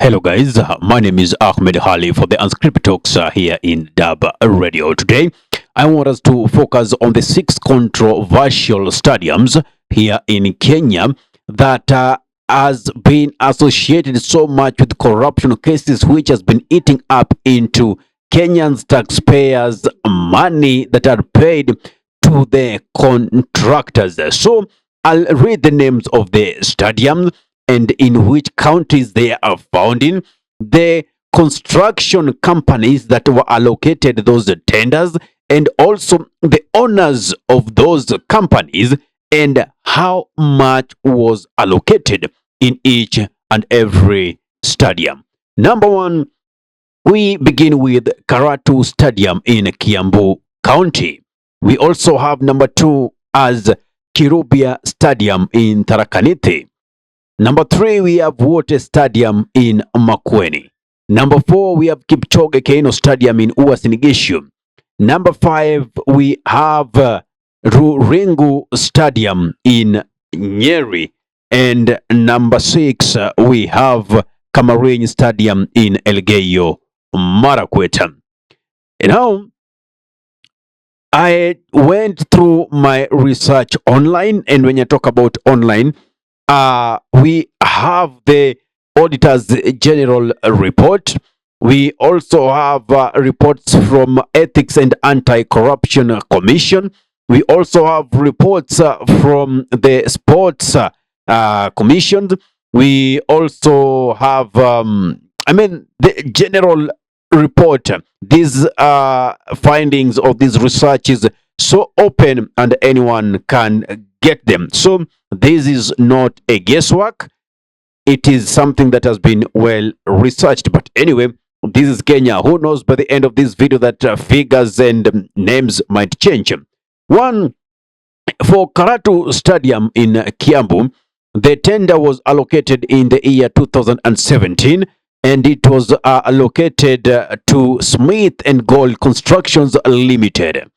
Hello guys, my name is Ahmed Hali for the Unscripted Talks here in Dub Radio. Today, I want us to focus on the six controversial stadiums here in Kenya that has been associated so much with corruption cases which has been eating up into Kenyans taxpayers' money that are paid to the contractors. So I'll read the names of the stadiums and in which counties they are found in, the construction companies that were allocated those tenders, and also the owners of those companies and how much was allocated in each and every stadium. Number one, we begin with Karatu Stadium in Kiambu County. We also have number two as Kirubia Stadium in Tarakaniti. Number three, we have Water Stadium in Makueni. Number four, we have Kipchoge Keino Stadium in Uasin Gishu. Number five, we have Ruringu Stadium in Nyeri. And number six, we have Kamarin Stadium in Elgeyo Marakwet. Now, I went through my research online, and when you talk about online, we have the Auditor's General report. We also have reports from Ethics and Anti-Corruption Commission. We also have reports from the Sports Commission. We also have, the general report. These findings of this research is so open and anyone can get them. So this is not a guesswork. It is something that has been well researched. But anyway, this is Kenya. Who knows by the end of this video that figures and names might change. One, for Karatu Stadium in Kiambu, the tender was allocated in the year 2017 and it was allocated to Smith and Gold Constructions Limited.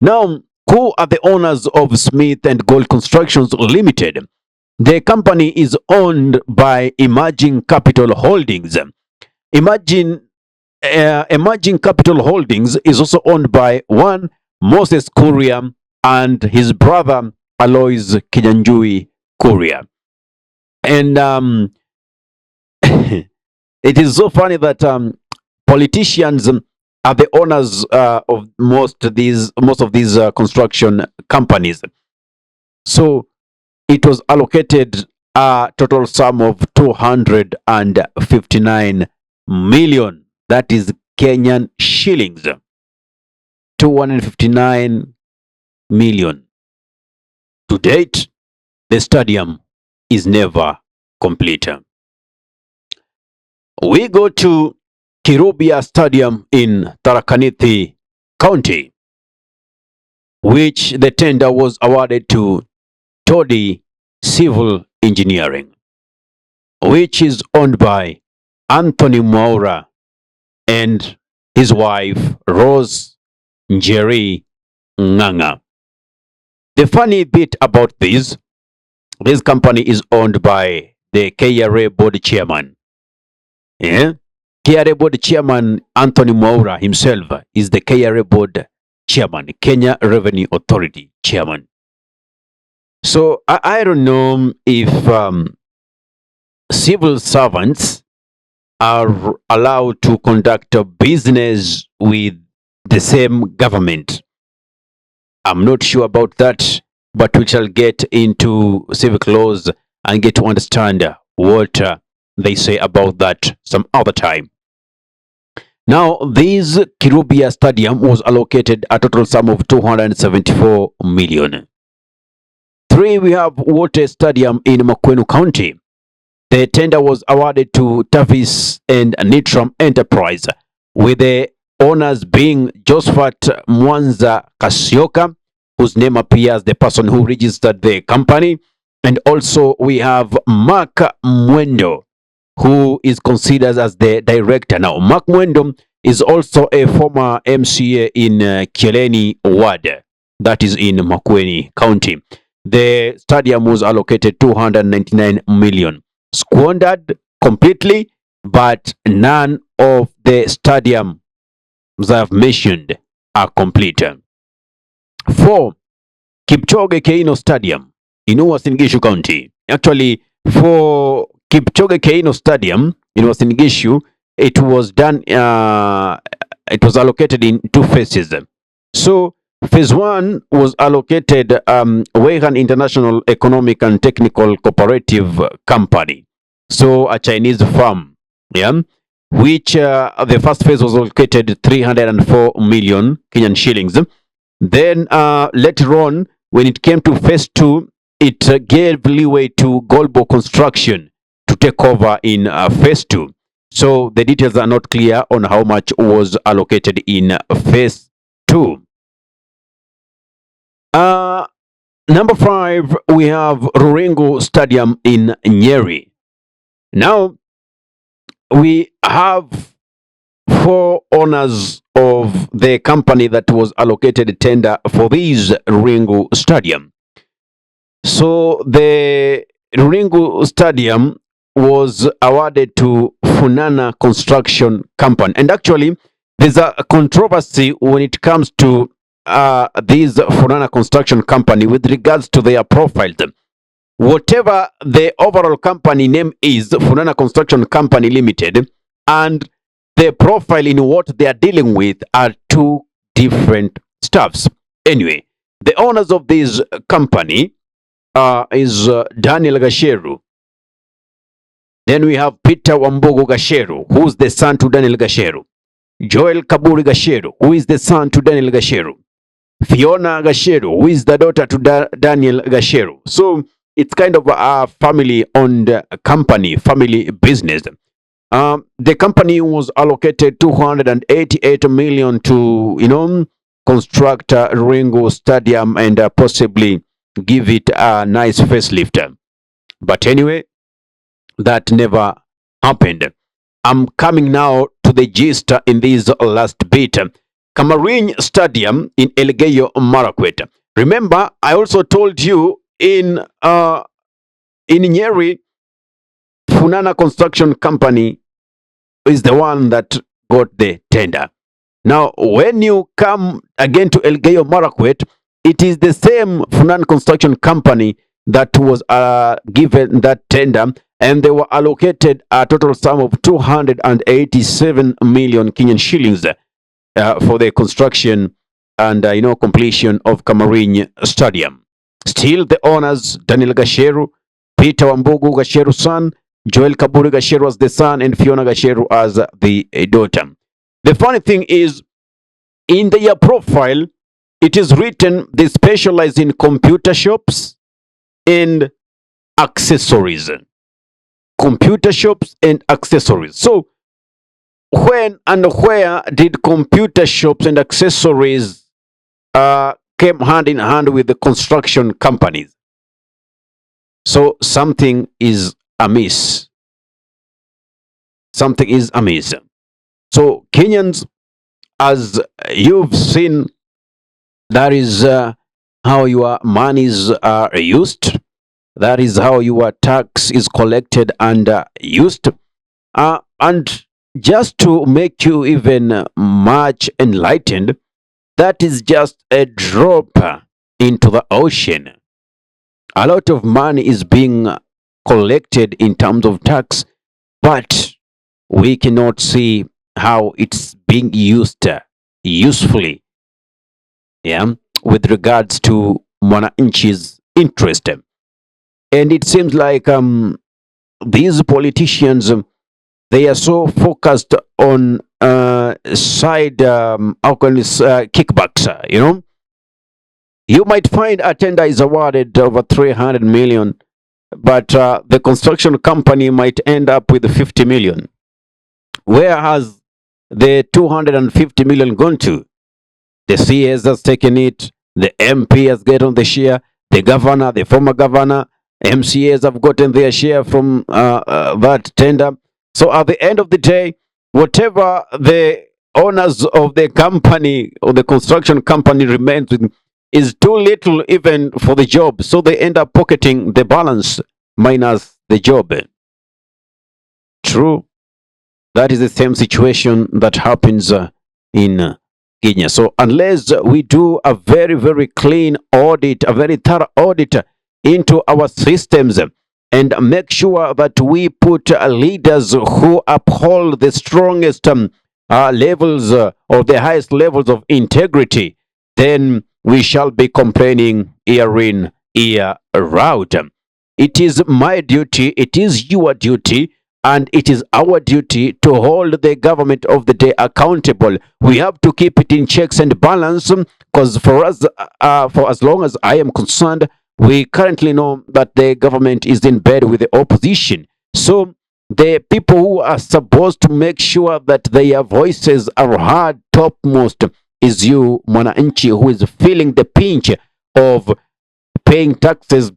Now, who are the owners of Smith and Gold Constructions Limited? The company is owned by Emerging Capital Holdings. Emerging Capital Holdings is also owned by one Moses Kuria and his brother Alois Kijanjui Kuria. And it is so funny that politicians are the owners of most of these construction companies. So it was allocated a total sum of 259 million. That is Kenyan shillings. 259 million. To date, the stadium is never complete. We go to Kirubia Stadium in Tarakaniti County, which the tender was awarded to Todi Civil Engineering, which is owned by Anthony Mwaura and his wife Rose Njeri Nganga. The funny bit about this company is owned by the KRA board chairman. Yeah? KRA board chairman Anthony Mwaura himself is the KRA board chairman, Kenya Revenue Authority chairman. So I don't know if civil servants are allowed to conduct a business with the same government. I'm not sure about that, but we shall get into civic laws and get to understand what they say about that some other time. Now, this Kirubia Stadium was allocated a total sum of 274 million. Three, we have Water Stadium in Makueni County. The tender was awarded to Tavis and Nitram Enterprise, with the owners being Josephat Mwanza Kasioka, whose name appears the person who registered the company, and also we have Mark Mwendo, who is considered as the director. Now, Mark Mwendo is also a former MCA in Kieleni Ward, that is in Makueni County. The stadium was allocated 299 million. Squandered completely but none of the stadiums I've mentioned are complete. 4. Kipchoge Keino Stadium in Uasin Gishu County. Actually, for Kipchoge Keino Stadium in Uasin Gishu, it was done. It was allocated in two phases. So, phase one was allocated Weihan International Economic and Technical Cooperative Company. So, a Chinese firm, yeah, which the first phase was allocated 304 million Kenyan shillings. Then later on, when it came to phase two, it gave leeway to Golbo Construction to take over in phase two. So the details are not clear on how much was allocated in phase two. Number 5, we have Ruringu Stadium in Nyeri. Now, we have 4 owners of the company that was allocated tender for this Ruringu Stadium. So the Ruringu Stadium was awarded to Funana Construction Company. And actually, there's a controversy when it comes to this Funana Construction Company with regards to their profiles. Whatever the overall company name is, Funana Construction Company Limited, and the profile in what they are dealing with are two different stuffs. Anyway, the owners of this company is Daniel Gasheru. Then we have Peter Wambogo Gasheru, who's the son to Daniel Gasheru. Joel Kaburi Gasheru, who is the son to Daniel Gasheru. Fiona Gasheru, who is the daughter to Daniel Gasheru. So it's kind of a family-owned company, family business. The company was allocated 288 million to, construct a Ringo Stadium and possibly give it a nice facelift. But anyway, that never happened. I'm coming now to the gist in this last bit. Camarine Stadium in Elgeyo Marakwet. Remember, I also told you in Nyeri, Funana Construction Company is the one that got the tender. Now, when you come again to Elgeyo Marakwet, it is the same Funan Construction Company that was given that tender, and they were allocated a total sum of 287 million Kenyan shillings for the construction and completion of Camarine Stadium. Still, the owners Daniel Gasheru, Peter Wambugu Gasheru's son, Joel Kaburi Gasheru as the son, and Fiona Gasheru as the daughter. The funny thing is, in their profile, it is written they specialize in computer shops and accessories. Computer shops and accessories. So, when and where did computer shops and accessories came hand in hand with the construction companies? So, something is amiss. Something is amiss. So, Kenyans, as you've seen, that is how your monies are used. That is how your tax is collected and used. And just to make you even much enlightened, that is just a drop into the ocean. A lot of money is being collected in terms of tax, but we cannot see how it's being used usefully, yeah, with regards to mwananchi's interest. And it seems like these politicians, they are so focused on side kickbacks. You might find a tender is awarded over 300 million, but the construction company might end up with 50 million. Where has the 250 million gone to? The CS has taken it, the MP has gotten the share, the governor, the former governor, MCAs have gotten their share from that tender. So at the end of the day, whatever the owners of the company or the construction company remains with is too little even for the job. So they end up pocketing the balance minus the job. True. That is the same situation that happens in Kenya. So unless we do a very, very clean audit, a very thorough audit into our systems and make sure that we put leaders who uphold the strongest levels or the highest levels of integrity, then we shall be complaining year in, year out. It is my duty, it is your duty, and it is our duty to hold the government of the day accountable. We have to keep it in checks and balance because for us, for as long as I am concerned, we currently know that the government is in bed with the opposition. So the people who are supposed to make sure that their voices are heard topmost is you, mwananchi, who is feeling the pinch of paying taxes,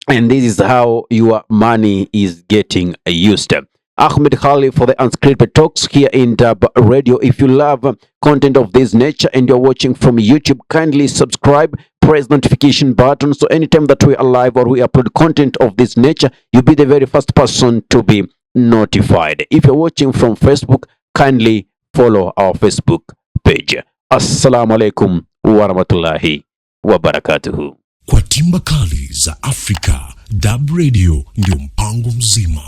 and this is how your money is getting used. Ahmed Khali for the Unscripted Talks here in Dub Radio. If you love content of this nature and you're watching from YouTube, kindly subscribe, press notification button, so anytime that we are live or we upload content of this nature, you'll be the very first person to be notified. If you're watching from Facebook, kindly follow our Facebook page. Assalamu alaikum wa rahmatullahi wa barakatuhu. Kwa timba kali za Afrika, Dub Radio ndio mpango mzima.